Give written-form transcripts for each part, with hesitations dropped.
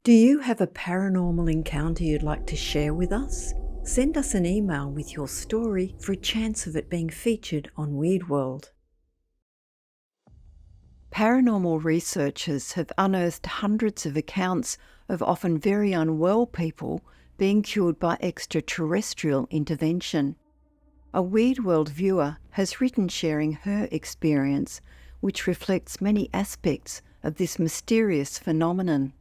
Do you have a paranormal encounter you'd like to share with us? Send us an email with your story for a chance of it being featured on Weird World. Paranormal researchers have unearthed hundreds of accounts of often very unwell people being cured by extraterrestrial intervention. A Weird World viewer has written sharing her experience, which reflects many aspects of this mysterious phenomenon.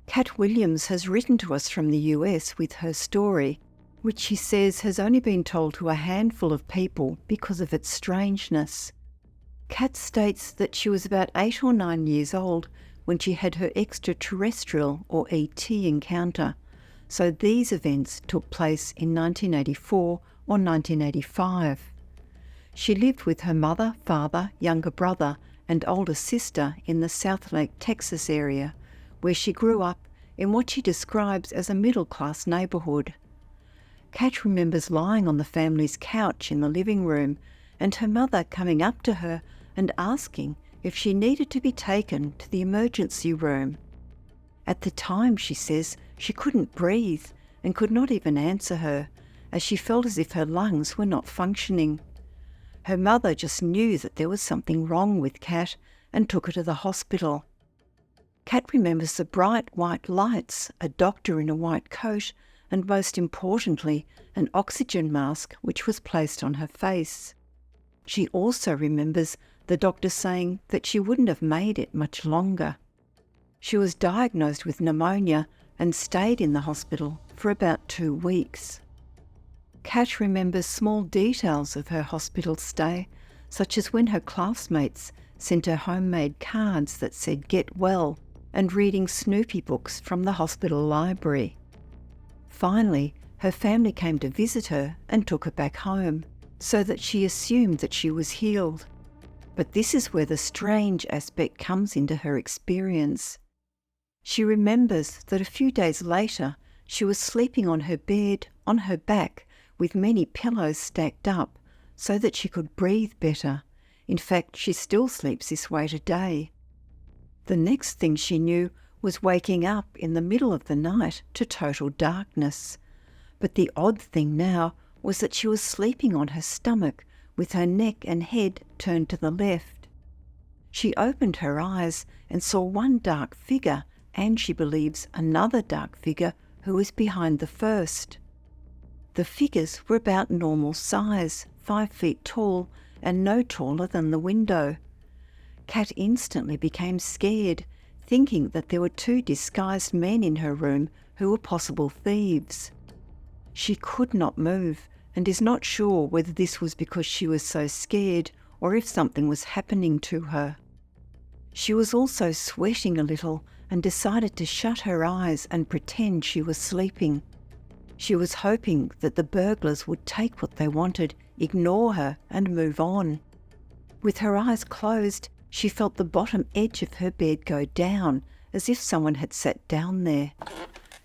Kat Williams has written to us from the US with her story, which she says has only been told to a handful of people because of its strangeness. Kat states that she was about 8 or 9 years old when she had her extraterrestrial or ET encounter, so these events took place in 1984 or 1985. She lived with her mother, father, younger brother and older sister in the South Lake, Texas area, where she grew up in what she describes as a middle-class neighbourhood. Kat remembers lying on the family's couch in the living room and her mother coming up to her and asking if she needed to be taken to the emergency room. At the time, she says, she couldn't breathe and could not even answer her, as she felt as if her lungs were not functioning. Her mother just knew that there was something wrong with Kat and took her to the hospital. Kat remembers the bright white lights, a doctor in a white coat, and most importantly, an oxygen mask which was placed on her face. She also remembers the doctor saying that she wouldn't have made it much longer. She was diagnosed with pneumonia and stayed in the hospital for about 2 weeks. Kat remembers small details of her hospital stay, such as when her classmates sent her homemade cards that said "Get well" and reading Snoopy books from the hospital library. Finally, her family came to visit her and took her back home, so that she assumed that she was healed. But this is where the strange aspect comes into her experience. She remembers that a few days later she was sleeping on her bed, on her back, with many pillows stacked up, so that she could breathe better. In fact, she still sleeps this way today. The next thing she knew was waking up in the middle of the night to total darkness. But the odd thing now was that she was sleeping on her stomach with her neck and head turned to the left. She opened her eyes and saw one dark figure and, she believes, another dark figure who was behind the first. The figures were about normal size, 5 feet tall and no taller than the window. Kat instantly became scared, thinking that there were 2 disguised men in her room who were possible thieves. She could not move and is not sure whether this was because she was so scared or if something was happening to her. She was also sweating a little and decided to shut her eyes and pretend she was sleeping. She was hoping that the burglars would take what they wanted, ignore her and move on. With her eyes closed, she felt the bottom edge of her bed go down, as if someone had sat down there.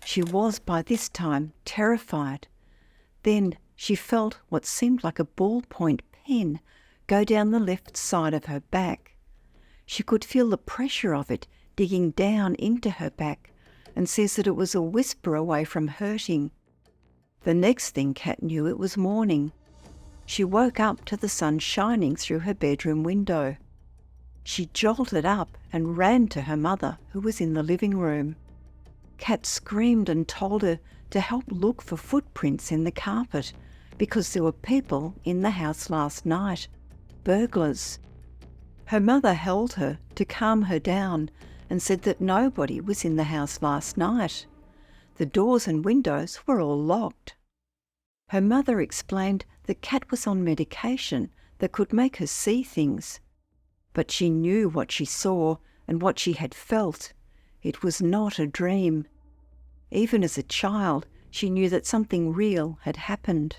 She was, by this time, terrified. Then she felt what seemed like a ballpoint pen go down the left side of her back. She could feel the pressure of it digging down into her back, and says that it was a whisper away from hurting. The next thing Kat knew, it was morning. She woke up to the sun shining through her bedroom window. She jolted up and ran to her mother, who was in the living room. Kat screamed and told her to help look for footprints in the carpet because there were people in the house last night, burglars. Her mother held her to calm her down and said that nobody was in the house last night. The doors and windows were all locked. Her mother explained that Kat was on medication that could make her see things. But she knew what she saw and what she had felt. It was not a dream. Even as a child, she knew that something real had happened.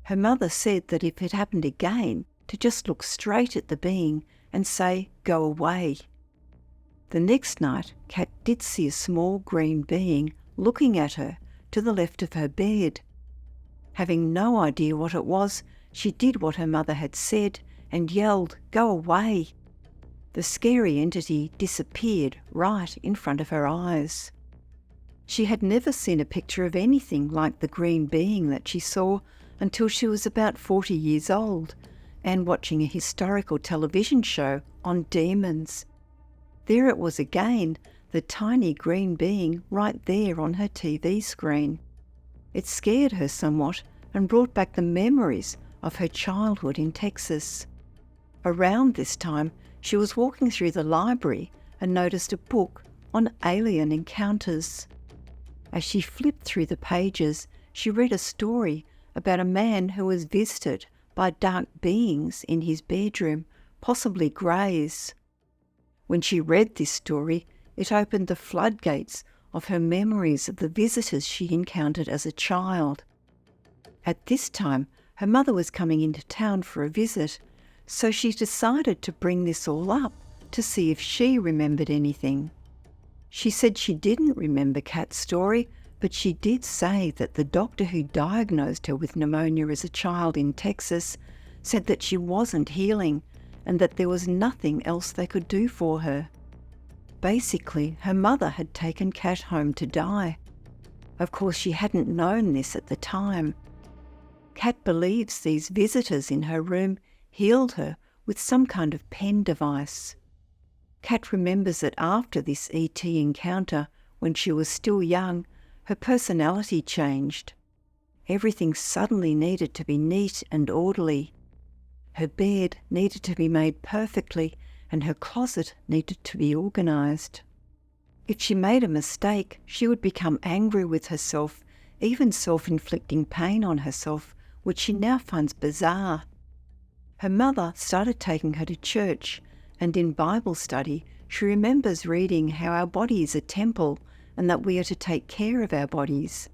Her mother said that if it happened again, to just look straight at the being and say, "Go away." The next night, Kat did see a small green being looking at her to the left of her bed. Having no idea what it was, she did what her mother had said and yelled, "Go away!" The scary entity disappeared right in front of her eyes. She had never seen a picture of anything like the green being that she saw until she was about 40 years old and watching a historical television show on demons. There it was again, the tiny green being right there on her TV screen. It scared her somewhat and brought back the memories of her childhood in Texas. Around this time, she was walking through the library and noticed a book on alien encounters. As she flipped through the pages, she read a story about a man who was visited by dark beings in his bedroom, possibly greys. When she read this story, it opened the floodgates of her memories of the visitors she encountered as a child. At this time, her mother was coming into town for a visit, so she decided to bring this all up to see if she remembered anything. She said she didn't remember Kat's story, but she did say that the doctor who diagnosed her with pneumonia as a child in Texas said that she wasn't healing and that there was nothing else they could do for her. Basically, her mother had taken Kat home to die. Of course, she hadn't known this at the time. Kat believes these visitors in her room healed her with some kind of pen device. Kat remembers that after this ET encounter, when she was still young, her personality changed. Everything suddenly needed to be neat and orderly. Her bed needed to be made perfectly, and her closet needed to be organised. If she made a mistake, she would become angry with herself, even self-inflicting pain on herself, which she now finds bizarre. Her mother started taking her to church, and in Bible study, she remembers reading how our body is a temple and that we are to take care of our bodies.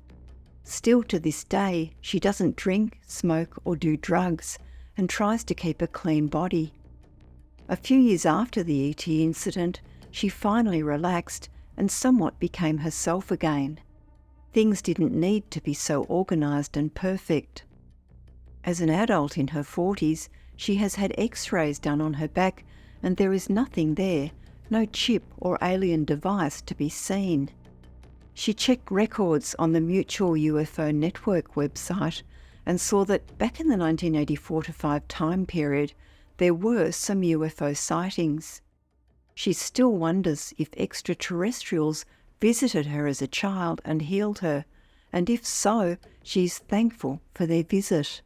Still to this day, she doesn't drink, smoke, or do drugs, and tries to keep a clean body. A few years after the ET incident, she finally relaxed and somewhat became herself again. Things didn't need to be so organised and perfect. As an adult in her 40s, she has had X-rays done on her back, and there is nothing there, no chip or alien device to be seen. She checked records on the Mutual UFO Network website and saw that back in the 1984-5 time period, there were some UFO sightings. She still wonders if extraterrestrials visited her as a child and healed her, and if so, she is thankful for their visit.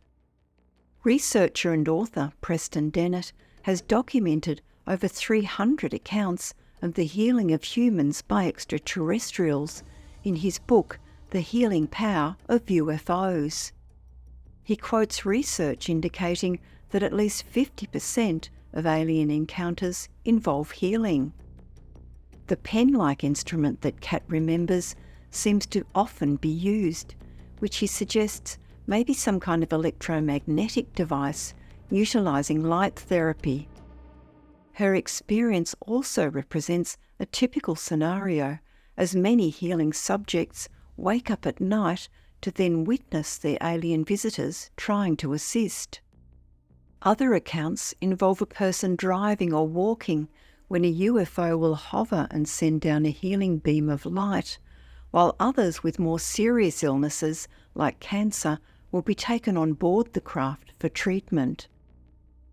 Researcher and author Preston Dennett has documented over 300 accounts of the healing of humans by extraterrestrials in his book, The Healing Power of UFOs. He quotes research indicating that at least 50% of alien encounters involve healing. The pen-like instrument that Kat remembers seems to often be used, which he suggests may be some kind of electromagnetic device utilising light therapy. Her experience also represents a typical scenario, as many healing subjects wake up at night to then witness their alien visitors trying to assist. Other accounts involve a person driving or walking when a UFO will hover and send down a healing beam of light, while others with more serious illnesses, like cancer, will be taken on board the craft for treatment.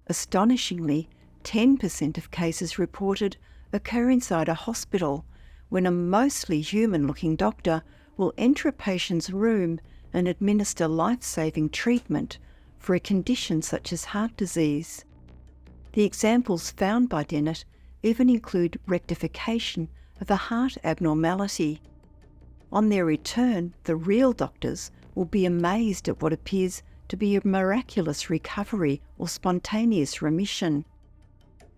Astonishingly, 10% of cases reported occur inside a hospital, when a mostly human-looking doctor will enter a patient's room and administer life-saving treatment for a condition such as heart disease. The examples found by Dennett even include rectification of a heart abnormality. On their return, the real doctors will be amazed at what appears to be a miraculous recovery or spontaneous remission.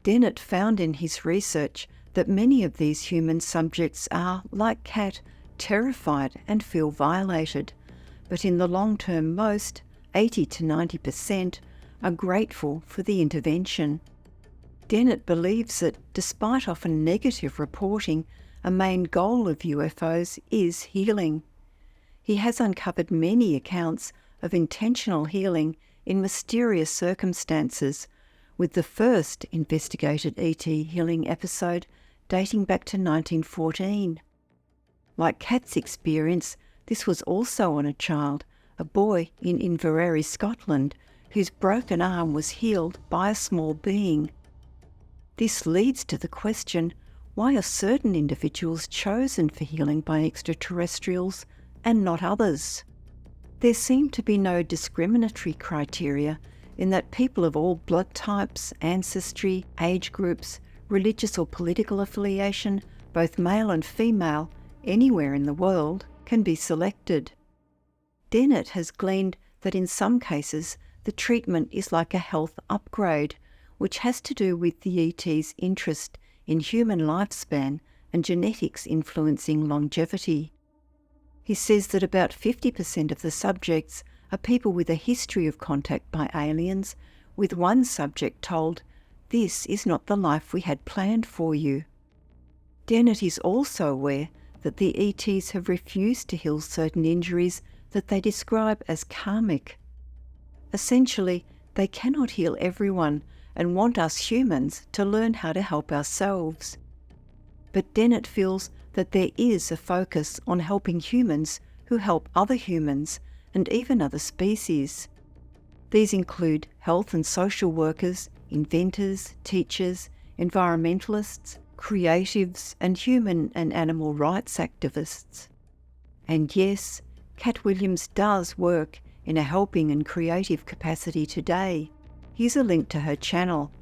Dennett found in his research that many of these human subjects are, like Kat, terrified and feel violated, but in the long term most, 80 to 90%, are grateful for the intervention. Dennett believes that, despite often negative reporting, a main goal of UFOs is healing. He has uncovered many accounts of intentional healing in mysterious circumstances, with the first investigated ET healing episode dating back to 1914. Like Kat's experience, this was also on a child, a boy in Inveraray, Scotland, whose broken arm was healed by a small being. This leads to the question, why are certain individuals chosen for healing by extraterrestrials and not others? There seem to be no discriminatory criteria in that people of all blood types, ancestry, age groups, religious or political affiliation, both male and female, anywhere in the world, can be selected. Dennett has gleaned that in some cases the treatment is like a health upgrade, which has to do with the ET's interest in human lifespan and genetics influencing longevity. He says that about 50% of the subjects are people with a history of contact by aliens, with one subject told, "This is not the life we had planned for you." Dennett is also aware that the ETs have refused to heal certain injuries that they describe as karmic. Essentially, they cannot heal everyone and want us humans to learn how to help ourselves. But Dennett feels that there is a focus on helping humans who help other humans and even other species. These include health and social workers, inventors, teachers, environmentalists, creatives, and human and animal rights activists. And yes, Cat Williams does work in a helping and creative capacity today. Here's a link to her channel.